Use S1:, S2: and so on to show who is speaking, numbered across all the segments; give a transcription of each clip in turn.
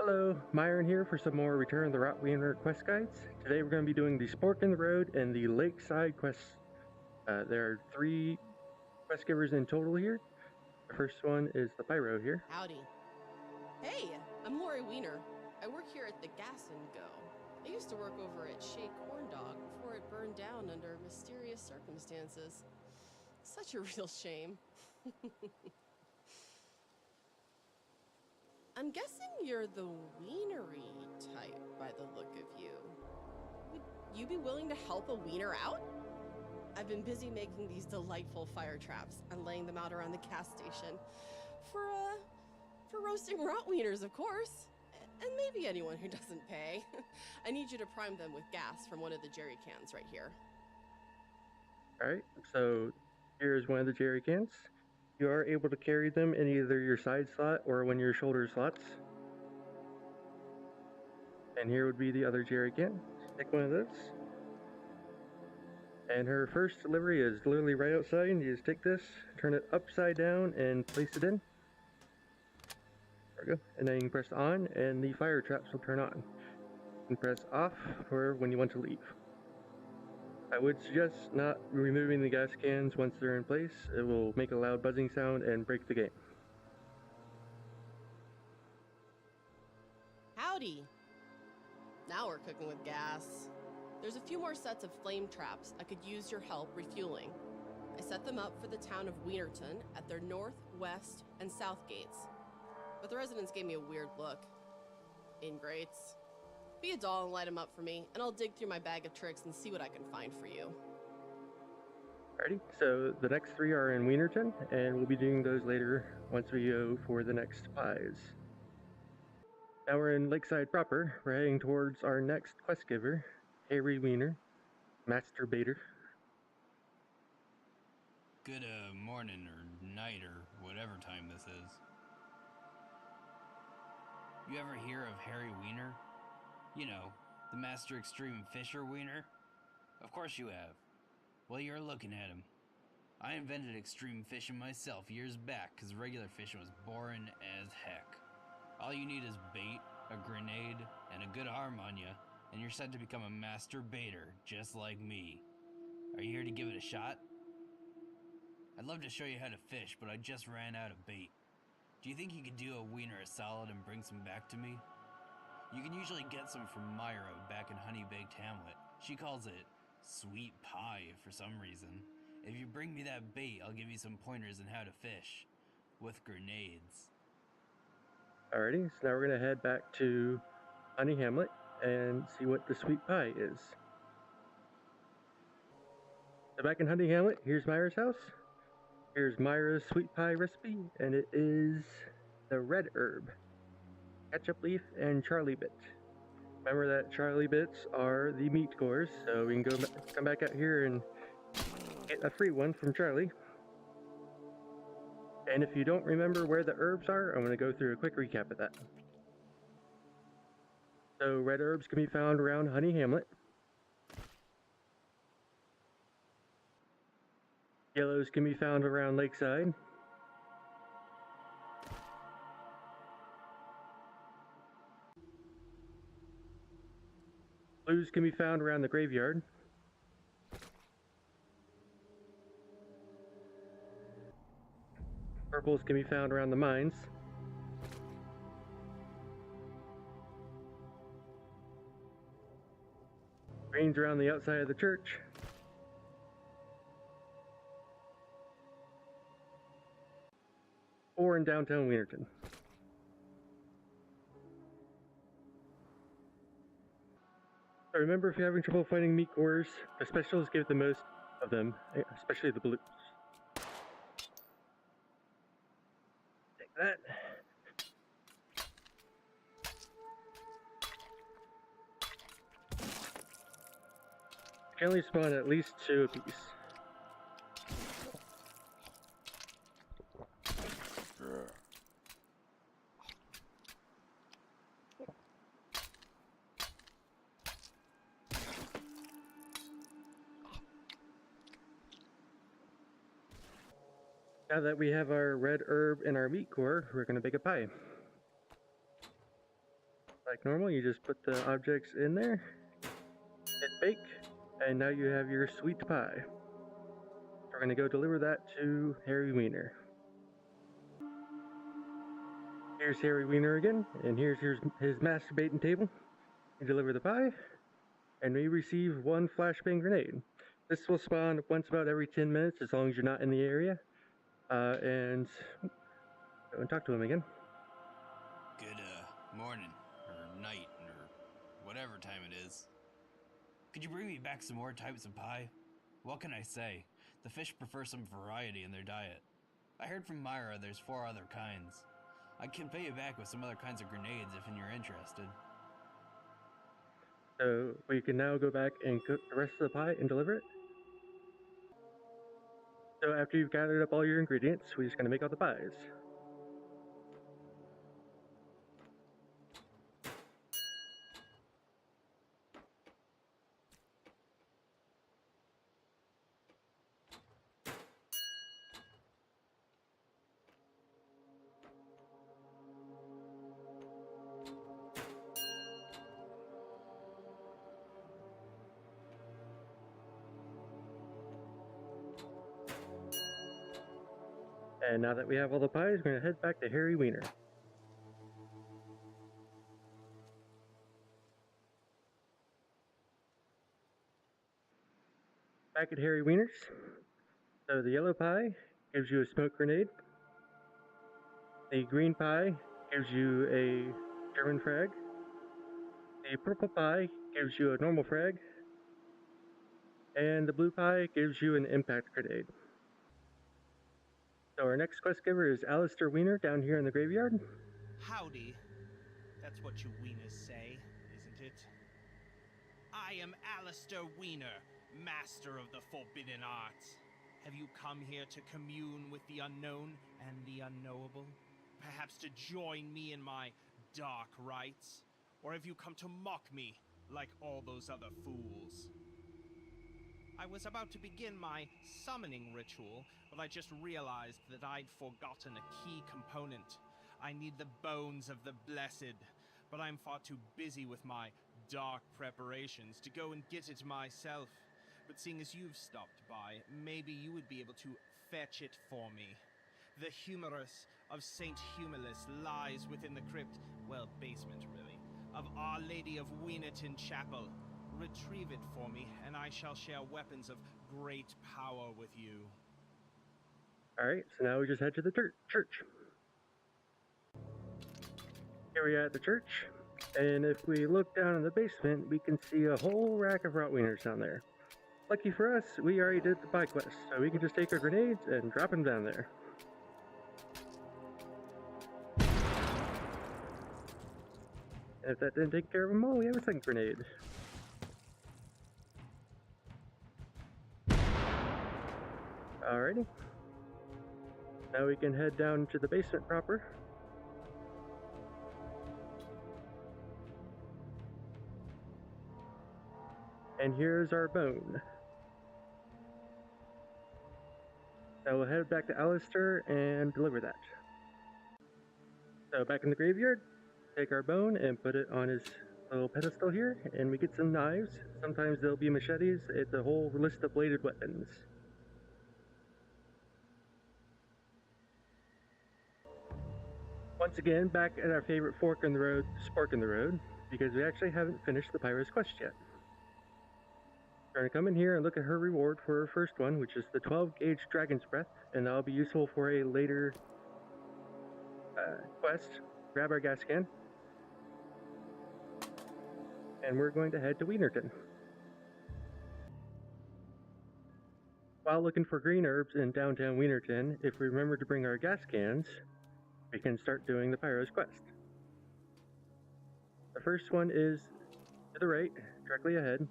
S1: Hello, Myron here for some more Return of the Rotwiener quest guides. Today we're going to be doing the Spork in the Road and the Lakeside quests. There are 3 quest givers in total here. The first one is the Pyro here.
S2: Howdy. Hey, I'm Lori Wiener. I work here at the Gas and Go. I used to work over at Shea Corn Dog before it burned down under mysterious circumstances. Such a real shame. I'm guessing you're the wienery type by the look of you. Would you be willing to help a wiener out? I've been busy making these delightful fire traps and laying them out around the gas station for roasting rotwieners, of course. And maybe anyone who doesn't pay. I need you to prime them with gas from one of the jerry cans right here.
S1: Alright, so here's one of the jerry cans. You are able to carry them in either your side slot or one of your shoulder slots. And here would be the other jerry can. Just take one of those. And her first delivery is literally right outside. You just take this, turn it upside down, and place it in. There we go. And then you can press on, and the fire traps will turn on. And press off for when you want to leave. I would suggest not removing the gas cans once they're in place. It will make a loud buzzing sound and break the game.
S2: Howdy. Now we're cooking with gas. There's a few more sets of flame traps I could use your help refueling. I set them up for the town of Wienerton at their north, west, and south gates. But the residents gave me a weird look. Ingrates. Be a doll and light them up for me, and I'll dig through my bag of tricks and see what I can find for you.
S1: Alrighty, so the next 3 are in Wienerton, and we'll be doing those later once we go for the next pies. Now we're in Lakeside proper. We're heading towards our next quest giver, Harry Wiener, Masturbator.
S3: Good morning or night or whatever time this is. You ever hear of Harry Wiener? You know, the Master Extreme Fisher Wiener? Of course you have. Well, you're looking at him. I invented extreme fishing myself years back because regular fishing was boring as heck. All you need is bait, a grenade, and a good arm on you, and you're set to become a master baiter, just like me. Are you here to give it a shot? I'd love to show you how to fish, but I just ran out of bait. Do you think you could do a wiener a solid and bring some back to me? You can usually get some from Myra back in Honey Baked Hamlet. She calls it sweet pie for some reason. If you bring me that bait, I'll give you some pointers on how to fish. With grenades.
S1: Alrighty, so now we're going to head back to Honey Hamlet and see what the sweet pie is. So back in Honey Hamlet, here's Myra's house. Here's Myra's sweet pie recipe, and it is the red herb, ketchup leaf, and Charlie bit. Remember that Charlie bits are the meat cores, so we can come back out here and get a free one from Charlie. And if you don't remember where the herbs are, I'm going to go through a quick recap of that. So red herbs can be found around Honey Hamlet. Yellows can be found around Lakeside. Blues can be found around the graveyard. Purples can be found around the mines. Greens around the outside of the church. Or in downtown Wienerton. So remember, if you're having trouble finding meat cores, the specials give the most of them, especially the blues. Take that. Generally spawn at least 2 apiece. Now that we have our red herb and our meat core, we're going to bake a pie. Like normal, you just put the objects in there, hit bake, and now you have your sweet pie. We're gonna go deliver that to Harry Wiener. Here's Harry Wiener again, and here's his masturbating table. You deliver the pie, and we receive one flashbang grenade. This will spawn once about every 10 minutes as long as you're not in the area. And go and talk to him again.
S3: Good, morning, or night, or whatever time it is. Could you bring me back some more types of pie? What can I say? The fish prefer some variety in their diet. I heard from Myra there's 4 other kinds. I can pay you back with some other kinds of grenades if you're interested.
S1: So we can now go back and cook the rest of the pie and deliver it. So after you've gathered up all your ingredients, we're just gonna make all the pies. And now that we have all the pies, we're gonna head back to Harry Wiener. Back at Harry Wiener's. So the yellow pie gives you a smoke grenade. The green pie gives you a German frag. The purple pie gives you a normal frag. And the blue pie gives you an impact grenade. So our next quest giver is Alistair Wiener down here in the graveyard.
S4: Howdy. That's what you wieners say, isn't it? I am Alistair Wiener, master of the forbidden arts. Have you come here to commune with the unknown and the unknowable? Perhaps to join me in my dark rites? Or have you come to mock me, like all those other fools? I was about to begin my summoning ritual, but I just realized that I'd forgotten a key component. I need the bones of the blessed, but I'm far too busy with my dark preparations to go and get it myself. But seeing as you've stopped by, maybe you would be able to fetch it for me. The humerus of Saint Humulus lies within the crypt, well, basement really, of Our Lady of Wienerton Chapel. Retrieve it for me, and I shall share weapons of great power with you.
S1: Alright, so now we just head to the church. Here we are at the church, and if we look down in the basement, we can see a whole rack of Rotwieners down there. Lucky for us, we already did the pie quest, so we can just take our grenades and drop them down there. And if that didn't take care of them all, we have a second grenade. Alrighty. Now we can head down to the basement proper. And here's our bone. Now we'll head back to Alistair and deliver that. So back in the graveyard, take our bone and put it on his little pedestal here, and we get some knives. Sometimes they'll be machetes. It's a whole list of bladed weapons. Once again, back at our favorite fork in the road, spork in the road, because we actually haven't finished the Pyro's quest yet. We're going to come in here and look at her reward for her first one, which is the 12-gauge Dragon's Breath, and that'll be useful for a later quest. Grab our gas can, and we're going to head to Wienerton. While looking for green herbs in downtown Wienerton, if we remember to bring our gas cans, we can start doing the Pyro's quest. The first one is to the right, directly ahead.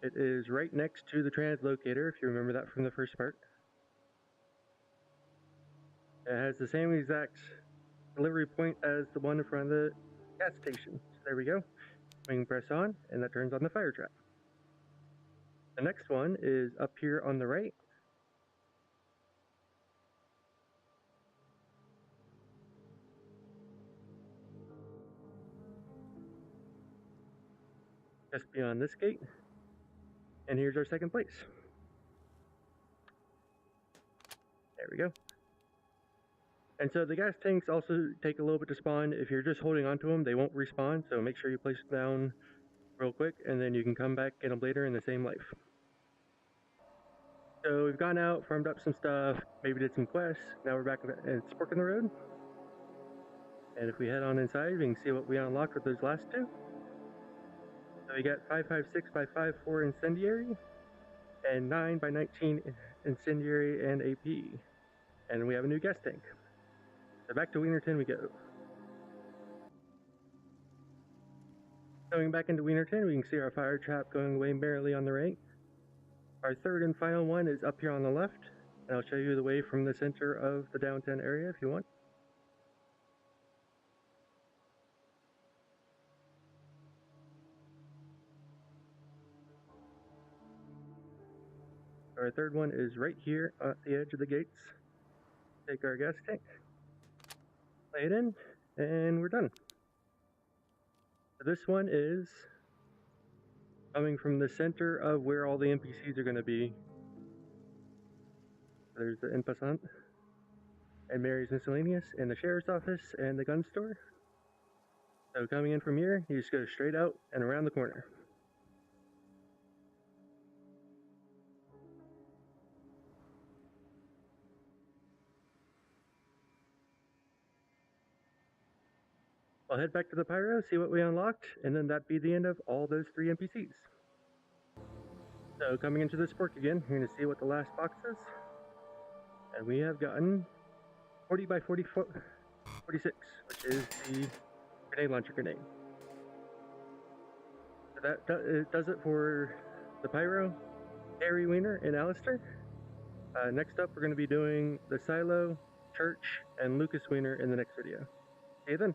S1: It is right next to the translocator, if you remember that from the first part. It has the same exact delivery point as the one in front of the gas station. So there we go. We can press on, and that turns on the fire trap. The next one is up here on the right. just beyond this gate. And here's our second place. There we go. And so the gas tanks also take a little bit to spawn. If you're just holding onto them, they won't respawn, so make sure you place them down real quick, and then you can come back, get them later in the same life. So we've gone out, farmed up some stuff, maybe did some quests. Now we're back at Spork in the Road. And if we head on inside, we can see what we unlocked with those last two. So we got 556x54 Incendiary, and 9x19 Incendiary and AP. And we have a new gas tank. So back to Wienerton we go. Going back into Wienerton, we can see our fire trap going away merrily on the right. Our third and final one is up here on the left, and I'll show you the way from the center of the downtown area if you want. Our third one is right here at the edge of the gates. Take our gas tank, lay it in, and we're done. So this one is coming from the center of where all the NPCs are going to be. There's the En Passant, and Mary's Miscellaneous, and the Sheriff's Office, and the gun store. So coming in from here, you just go straight out and around the corner. I'll head back to the Pyro, see what we unlocked, and then that'd be the end of all those 3 NPCs. So coming into this Spork again, you're going to see what the last box is. And we have gotten 40x46, which is the grenade launcher grenade. So that does it for the Pyro, Harry Wiener, and Alistair. Next up, we're going to be doing the Silo, Church, and Lucas Wiener in the next video. See you then.